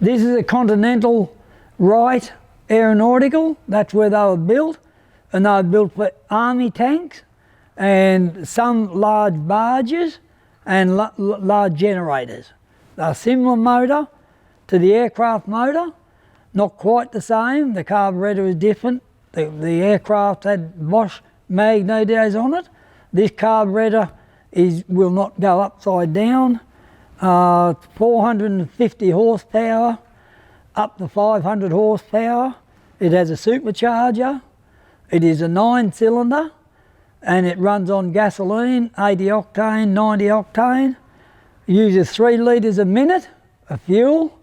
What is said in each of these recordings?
This is a Continental Wright aeronautical. That's where they were built, and they were built for army tanks and some large barges and large generators. They're a similar motor to the aircraft motor, not quite the same. The carburettor is different. The aircraft had Bosch magnetos on it. This carburettor will not go upside down. 450 horsepower, up to 500 horsepower. It has a supercharger. It is a 9-cylinder, and it runs on gasoline, 80 octane, 90 octane. It uses 3 litres a minute of fuel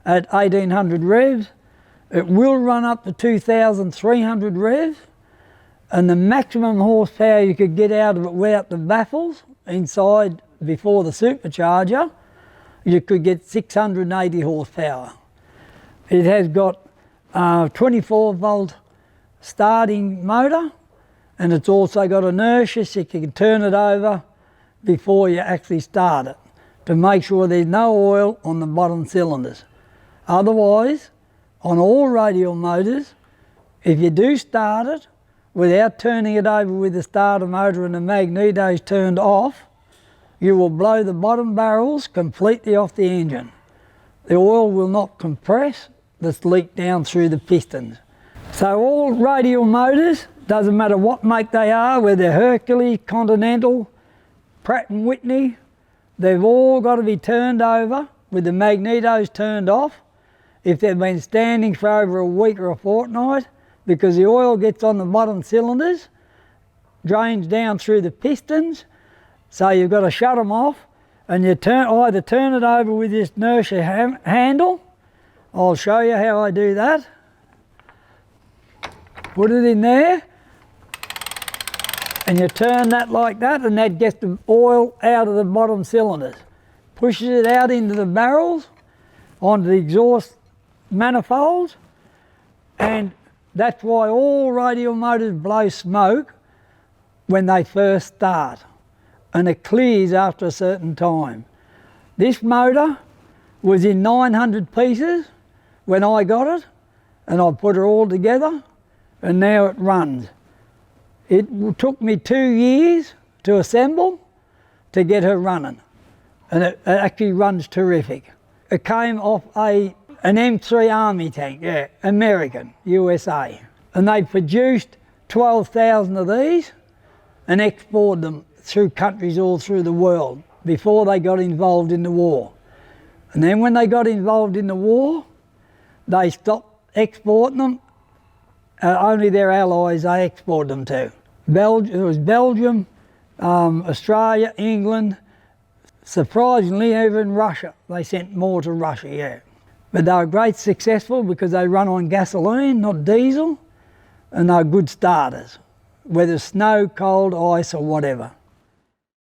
at 1800 revs. It will run up to 2300 revs, and the maximum horsepower you could get out of it without the baffles inside before the supercharger, you could get 680 horsepower. It has got a 24 volt starting motor, and it's also got inertia so you can turn it over before you actually start it to make sure there's no oil on the bottom cylinders. Otherwise, on all radial motors, if you do start it without turning it over with the starter motor and the magnetos turned off, you will blow the bottom barrels completely off the engine. The oil will not compress that's leaked down through the pistons. So all radial motors, doesn't matter what make they are, whether Hercules, Continental, Pratt & Whitney, they've all got to be turned over with the magnetos turned off if they've been standing for over a week or a fortnight, because the oil gets on the bottom cylinders, drains down through the pistons, so you've got to shut them off, and you either turn it over with this inertia handle. I'll show you how I do that. Put it in there, and you turn that like that, and that gets the oil out of the bottom cylinders. Pushes it out into the barrels, onto the exhaust manifolds, and that's why all radial motors blow smoke when they first start, and it clears after a certain time. This motor was in 900 pieces when I got it, and I put it all together, and now it runs. It took me 2 years to assemble to get her running, and it actually runs terrific. It came off an M3 Army tank, yeah, American, USA. And they produced 12,000 of these and exported them through countries all through the world before they got involved in the war. And then when they got involved in the war, they stopped exporting them. Only their allies they exported them to. It was Belgium, Australia, England, surprisingly even Russia. They sent more to Russia, yeah. But they were great successful because they run on gasoline, not diesel, and they're good starters, whether snow, cold, ice or whatever.